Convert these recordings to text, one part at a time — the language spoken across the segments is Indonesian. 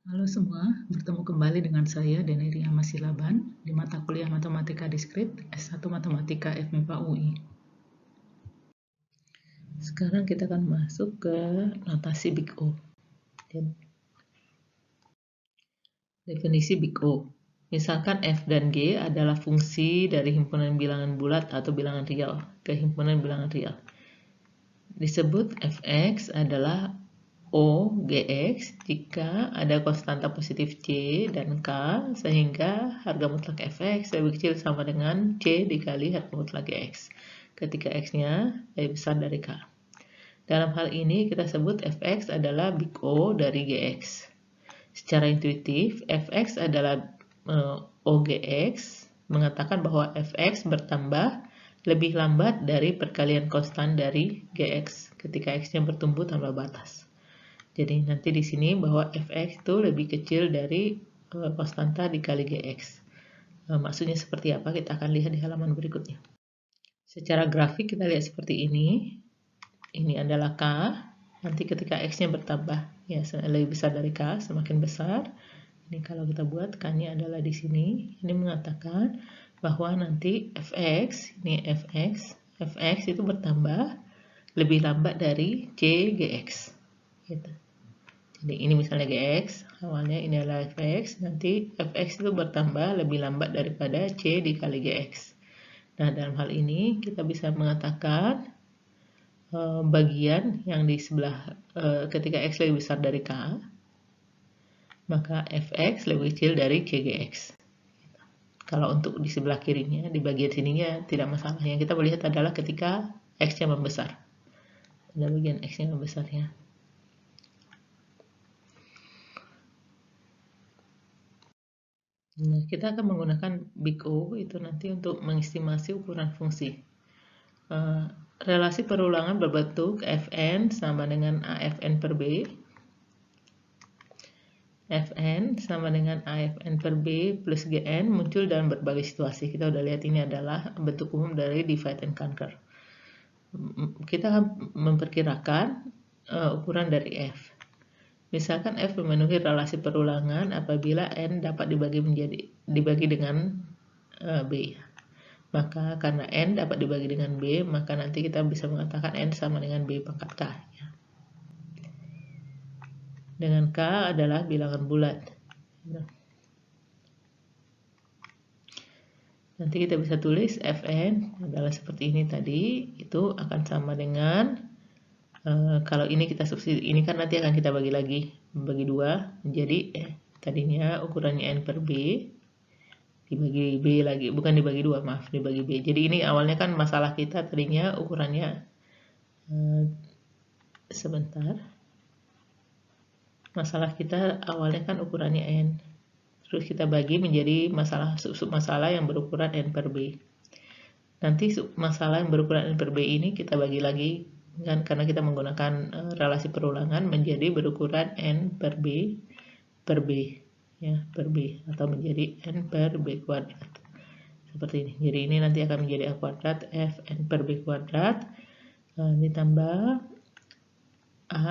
Halo semua, bertemu kembali dengan saya Denny Ahmad Silaban di mata kuliah Matematika Diskrit S1 Matematika FMIPA UI. Sekarang kita akan masuk ke notasi Big O. Definisi Big O. Misalkan F dan G adalah fungsi dari himpunan bilangan bulat atau bilangan real ke himpunan bilangan real. Disebut Fx adalah O Gx jika ada konstanta positif C dan K sehingga harga mutlak Fx lebih kecil sama dengan C dikali harga mutlak Gx ketika X-nya lebih besar dari K. Dalam hal ini kita sebut Fx adalah Big O dari Gx. Secara intuitif, Fx adalah OGx mengatakan bahwa Fx bertambah lebih lambat dari perkalian konstan dari Gx ketika X-nya bertumbuh tanpa batas. Jadi nanti di sini bahwa Fx itu lebih kecil dari konstanta dikali Gx. Maksudnya seperti apa kita akan lihat di halaman berikutnya. Secara grafik kita lihat seperti ini. Ini adalah K. Nanti ketika X-nya bertambah ya lebih besar dari K, semakin besar. Ini kalau kita buat K-nya adalah di sini. Ini mengatakan bahwa nanti Fx, ini Fx itu bertambah lebih lambat dari C Gx. Gitu. Jadi ini misalnya Gx, awalnya ini adalah Fx, nanti Fx itu bertambah lebih lambat daripada C dikali Gx. Nah, dalam hal ini kita bisa mengatakan bagian yang di sebelah ketika X lebih besar dari K, maka Fx lebih kecil dari CGx. Kalau untuk di sebelah kirinya, di bagian sininya tidak masalah. Yang kita melihat adalah ketika X-nya membesar. Ada bagian X-nya membesarnya. Nah, kita akan menggunakan Big O itu nanti untuk mengestimasi ukuran fungsi. Relasi perulangan berbentuk Fn sama dengan AFN per B. Fn sama dengan AFN per B plus Gn muncul dalam berbagai situasi. Kita udah lihat ini adalah bentuk umum dari divide and conquer. Kita memperkirakan ukuran dari F. Misalkan F memenuhi relasi perulangan apabila N dapat dibagi dengan B. Maka karena N dapat dibagi dengan B, maka nanti kita bisa mengatakan N sama dengan B pangkat K. Dengan K adalah bilangan bulat. Nanti kita bisa tulis Fn adalah seperti ini tadi, itu akan sama dengan kalau ini kita substitusi, ini kan nanti akan kita bagi lagi, bagi 2, jadi tadinya ukurannya N per B, dibagi B lagi, bukan dibagi 2, maaf, dibagi B. Jadi ini awalnya kan masalah kita tadinya ukurannya, sebentar, masalah kita awalnya kan ukurannya N, terus kita bagi menjadi sub-masalah yang berukuran N per B. Nanti masalah yang berukuran N per B ini kita bagi lagi kan, karena kita menggunakan relasi perulangan menjadi berukuran N per B per B ya, per B, atau menjadi N per B kuadrat seperti ini. Jadi ini nanti akan menjadi A kuadrat Fn per B kuadrat ditambah A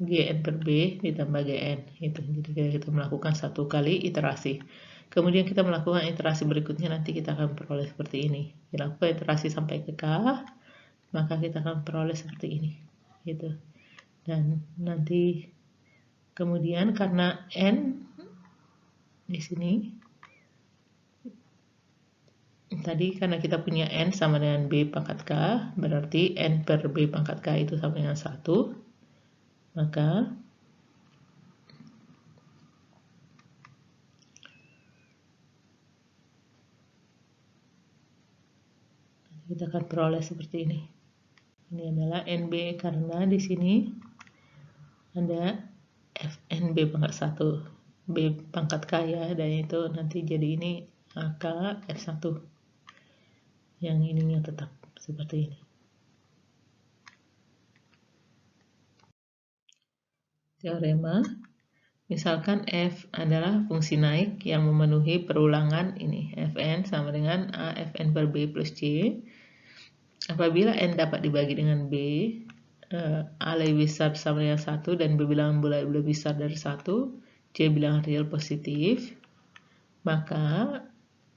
Gn per B ditambah Gn itu. Jadi kita melakukan satu kali iterasi. Kemudian kita melakukan iterasi berikutnya, nanti kita akan peroleh seperti ini. Dilakukan iterasi sampai ke K, maka kita akan peroleh seperti ini. Gitu. Dan nanti kemudian karena N di sini, tadi karena kita punya N sama dengan B pangkat K, berarti N per B pangkat K itu sama dengan 1. Maka kita akan peroleh seperti ini. Ini adalah NB karena di sini ada FNB pangkat 1, B pangkat K ya, dan itu nanti jadi ini AK F1. Yang ininya tetap seperti ini. Teorema, misalkan F adalah fungsi naik yang memenuhi perulangan ini, Fn sama dengan AFN per B plus C. Apabila N dapat dibagi dengan B, A lebih besar sama dengan 1 dan B bilangan bulat lebih besar dari 1, C bilangan real positif, maka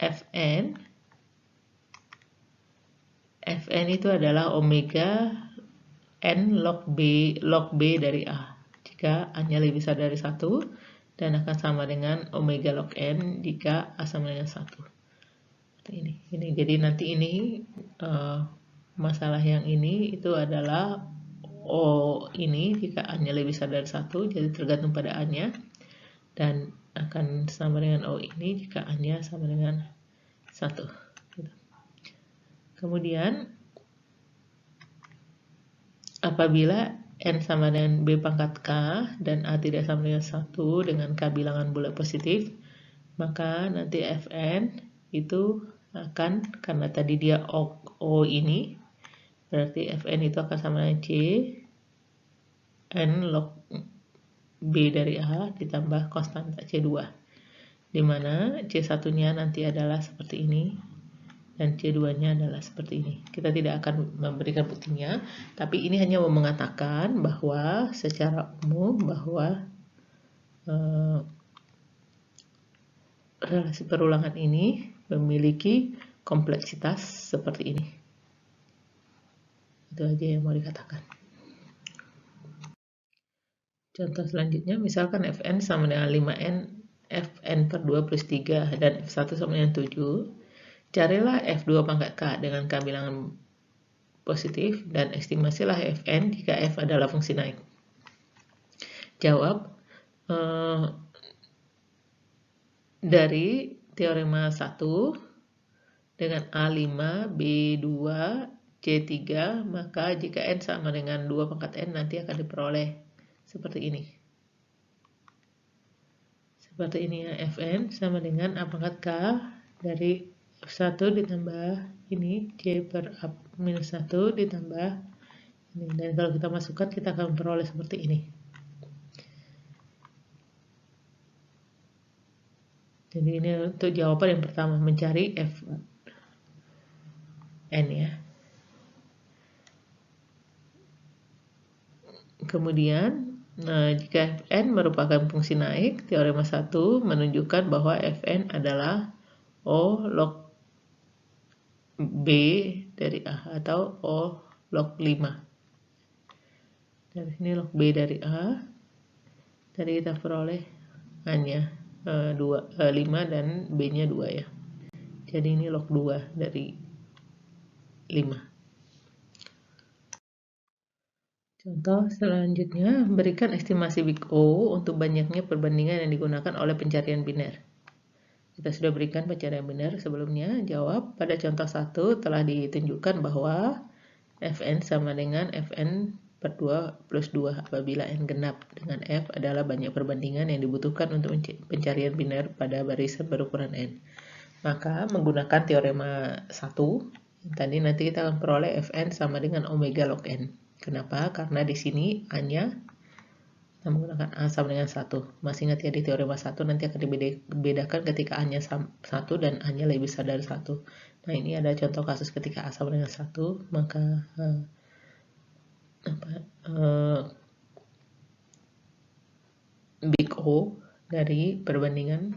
Fn itu adalah omega n log B dari A. Jika A-nya lebih besar dari 1, dan akan sama dengan omega log n jika A sama dengan 1. Ini. Jadi nanti ini masalah yang ini itu adalah O ini jika A-nya lebih besar dari 1, jadi tergantung pada A-nya. Dan akan sama dengan O ini jika A-nya sama dengan 1. Kemudian apabila N sama dengan B pangkat K dan A tidak sama dengan 1 dengan K bilangan bulat positif, maka nanti Fn itu akan, karena tadi dia O ini, berarti Fn itu akan sama dengan C N log B dari A ditambah konstanta C2, di mana C1-nya nanti adalah seperti ini, dan C2-nya adalah seperti ini. Kita tidak akan memberikan buktinya, tapi ini hanya mengatakan bahwa secara umum bahwa relasi perulangan ini memiliki kompleksitas seperti ini. Itu aja yang mau dikatakan. Contoh selanjutnya, misalkan Fn sama dengan 5n Fn per 2 plus 3 dan F1 sama dengan 7. Carilah F2 pangkat K dengan K bilangan positif dan estimasilah Fn jika F adalah fungsi naik. Jawab, dari teorema 1 dengan A5, B2, C3, maka jika N sama dengan 2 pangkat N nanti akan diperoleh seperti ini. Seperti ini ya, Fn sama dengan A pangkat K dari F1 ditambah ini C per A minus 1 ditambah ini. Dan kalau kita masukkan kita akan memperoleh seperti ini. Jadi ini untuk jawaban yang pertama, mencari Fn ya. Kemudian, jika Fn merupakan fungsi naik, teorema 1 menunjukkan bahwa Fn adalah O log B dari A atau O log 5. Dari sini log B dari A. Tadi kita peroleh A-nya 5 dan B-nya 2 ya. Jadi ini log 2 dari 5. Contoh selanjutnya, berikan estimasi big O untuk banyaknya perbandingan yang digunakan oleh pencarian biner. Kita sudah berikan pencarian biner sebelumnya. Jawab, pada contoh 1 telah ditunjukkan bahwa Fn sama dengan Fn per 2 plus 2 apabila N genap dengan F adalah banyak perbandingan yang dibutuhkan untuk pencarian biner pada barisan berukuran N. Maka menggunakan teorema 1, tadi nanti kita akan peroleh Fn sama dengan omega log N. Kenapa? Karena di sini A-nya kita menggunakan A sama dengan 1. Masih ingat ya, di teorema 1 nanti akan dibedakan ketika A-nya 1 dan A-nya lebih besar dari 1. Nah, ini ada contoh kasus ketika A sama dengan 1, maka big O dari perbandingan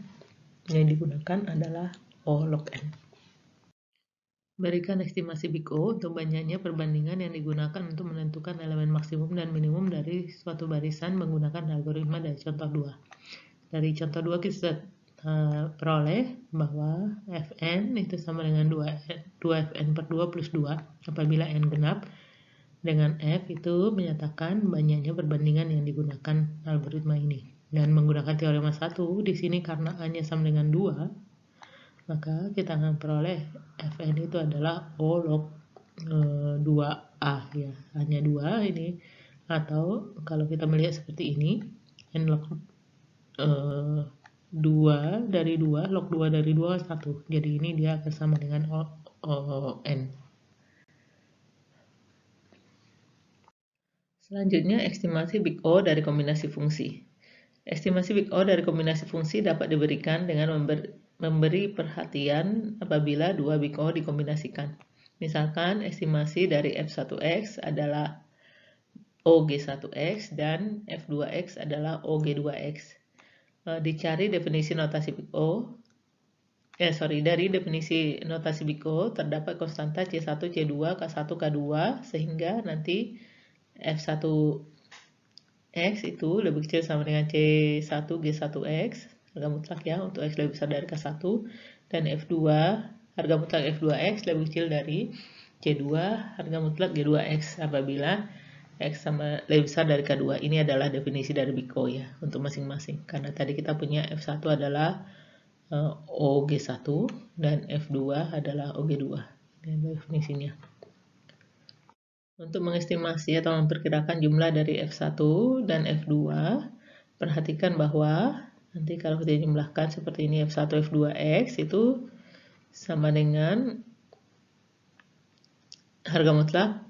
yang digunakan adalah O log N. Berikan estimasi big O untuk banyaknya perbandingan yang digunakan untuk menentukan elemen maksimum dan minimum dari suatu barisan menggunakan algoritma dari contoh 2. Dari contoh 2 kita peroleh bahwa Fn itu sama dengan 2Fn per 2 plus 2 apabila N genap, dengan F itu menyatakan banyaknya perbandingan yang digunakan algoritma ini. Dan menggunakan teorema 1 di sini karena A-nya sama dengan 2, maka kita akan peroleh Fn itu adalah O log 2A ya, hanya 2 ini, atau kalau kita melihat seperti ini, N log 2 dari 2, log 2 dari 2 1, jadi ini dia akan sama dengan N. Selanjutnya, estimasi big O dari kombinasi fungsi. Estimasi big O dari kombinasi fungsi dapat diberikan dengan memberi perhatian apabila dua big O dikombinasikan. Misalkan estimasi dari F1X adalah OG1X dan F2X adalah OG2X. dicari definisi notasi Big O. Dari definisi notasi Big O terdapat konstanta C1, C2, K1, K2 sehingga nanti F1X itu lebih kecil sama dengan C1, G1X, harga mutlak ya, untuk X lebih besar dari K1, dan F2, harga mutlak F2X lebih kecil dari C2, harga mutlak G2X apabila X lebih besar dari K2. Ini adalah definisi dari Big O ya, untuk masing-masing. Karena tadi kita punya F1 adalah OG1 dan F2 adalah OG2. Ini definisinya. Untuk mengestimasi atau memperkirakan jumlah dari F1 dan F2, perhatikan bahwa nanti kalau kita jumlahkan seperti ini F1, F2X itu sama dengan harga mutlak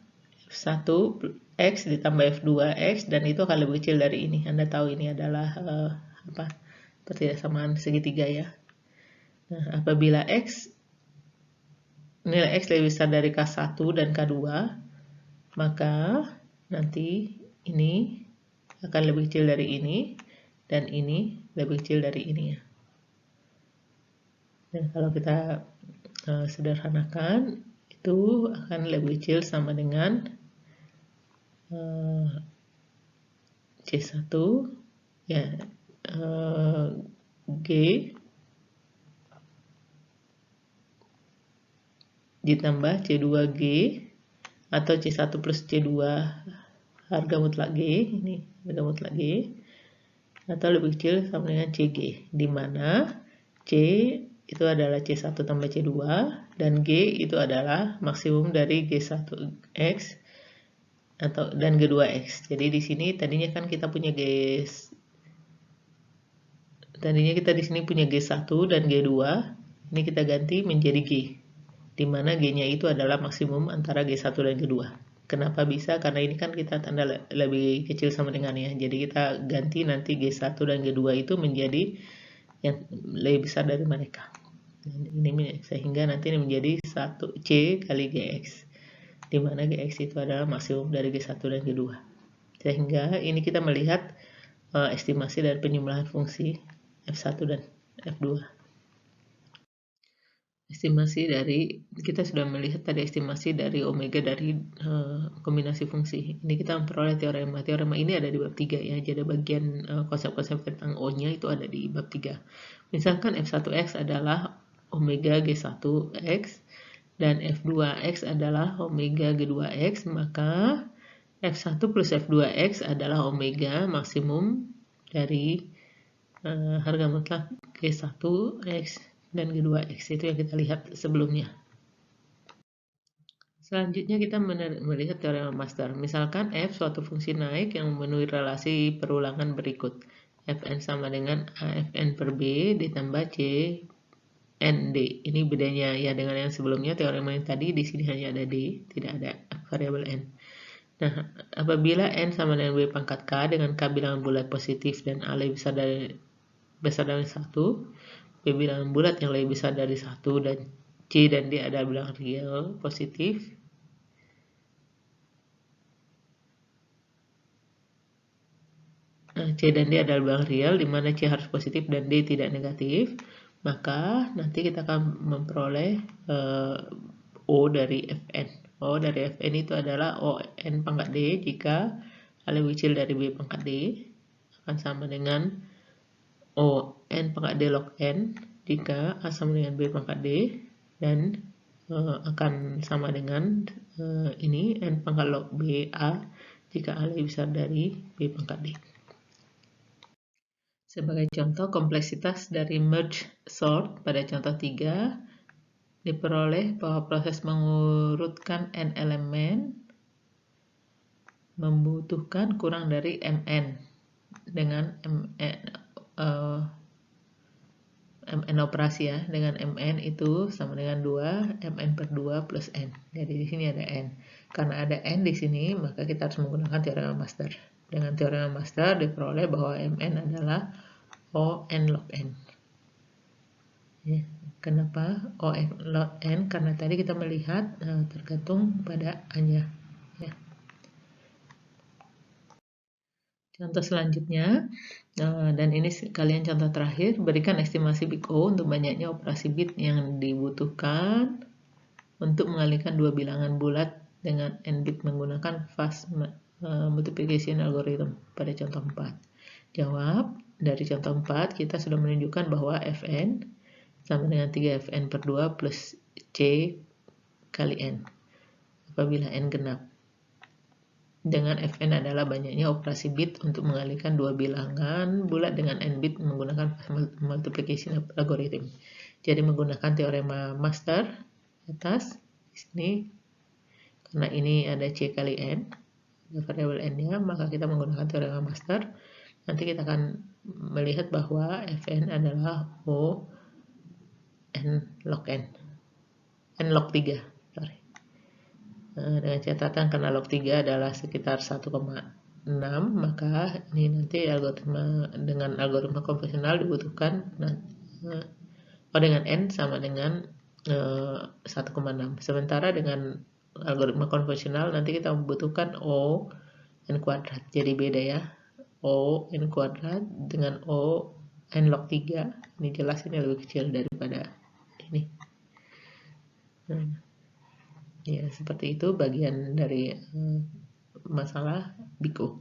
F1X ditambah F2X, dan itu akan lebih kecil dari ini. Anda tahu ini adalah pertidaksamaan segitiga ya. Nah, apabila nilai X lebih besar dari K1 dan K2, maka nanti ini akan lebih kecil dari ini, dan ini lebih kecil dari ini ya. Dan kalau kita sederhanakan, itu akan lebih kecil sama dengan C1 ya, G ditambah C2G atau C1 plus C2 harga mutlak G, ini harga mutlak G, atau lebih kecil sama dengan CG, di mana C itu adalah C1 tambah C2 dan G itu adalah maksimum dari G1X dan G2X. Jadi di sini tadinya kan kita punya kita di sini punya G1 dan G2, ini kita ganti menjadi G, di mana G-nya itu adalah maksimum antara G1 dan G2. Kenapa bisa? Karena ini kan kita tanda lebih kecil sama dengannya. Jadi kita ganti nanti G1 dan G2 itu menjadi yang lebih besar dari mereka. Ini sehingga nanti ini menjadi 1C kali GX, di mana GX itu adalah maksimum dari G1 dan G2. Sehingga ini kita melihat estimasi dari penjumlahan fungsi F1 dan F2. Kita sudah melihat tadi estimasi dari omega dari kombinasi fungsi. Ini kita memperoleh teorema. Teorema ini ada di bab 3 ya. Jadi bagian konsep-konsep tentang O-nya itu ada di bab 3. Misalkan F1X adalah omega G1X dan F2X adalah omega G2X, maka F1 plus F2X adalah omega maksimum dari harga mutlak G1X dan G2X, itu yang kita lihat sebelumnya. Selanjutnya kita melihat teorema master. Misalkan F suatu fungsi naik yang memenuhi relasi perulangan berikut. Fn sama dengan AFN per B ditambah C ND. Ini bedanya ya dengan yang sebelumnya, teorema yang tadi di sini hanya ada D, tidak ada variabel N. Nah, apabila N sama dengan B pangkat K dengan K bilangan bulat positif dan A lebih besar dari 1, B bilangan bulat yang lebih besar dari 1 dan C dan D adalah bilangan real positif, C dan D adalah bilangan real di mana C harus positif dan D tidak negatif, maka nanti kita akan memperoleh O dari Fn. O dari Fn itu adalah On pangkat D jika A lebih kecil dari B pangkat D, akan sama dengan On pangkat D log N jika A sama dengan B pangkat D, dan akan sama dengan ini N pangkat log B A jika A lebih besar dari B pangkat D. Sebagai contoh, kompleksitas dari merge sort pada contoh 3 diperoleh bahwa proses mengurutkan n elemen membutuhkan kurang dari mn dengan mn operasi ya, dengan mn itu sama dengan 2 mn per 2 plus n. Jadi di sini ada n. Karena ada n di sini, maka kita harus menggunakan teorema master. Dengan teorema master diperoleh bahwa mn adalah On log n. Ya, kenapa On log n? Karena tadi kita melihat tergantung pada a-nya. Ya. Contoh selanjutnya, dan ini kalian contoh terakhir, berikan estimasi big O untuk banyaknya operasi bit yang dibutuhkan untuk mengalihkan dua bilangan bulat dengan n bit menggunakan fast multiplication algorithm pada contoh 4. Jawab, dari contoh 4 kita sudah menunjukkan bahwa Fn sama dengan 3Fn per 2 plus C kali N apabila N genap. Dengan Fn adalah banyaknya operasi bit untuk mengalihkan dua bilangan bulat dengan n bit menggunakan multiplication algorithm. Jadi menggunakan teorema master atas di sini, karena ini ada C kali N, variabel N-nya, maka kita menggunakan teorema master. Nanti kita akan melihat bahwa Fn adalah O n log n, n log 3. Dengan catatan karena log 3 adalah sekitar 1,6, maka ini nanti dengan algoritma konvensional dibutuhkan dengan n sama dengan 1,6. Sementara dengan algoritma konvensional nanti kita membutuhkan O n kuadrat. Jadi beda ya. O n kuadrat dengan O n log 3. Ini jelas ini lebih kecil daripada ini. Ya, seperti itu bagian dari masalah big O.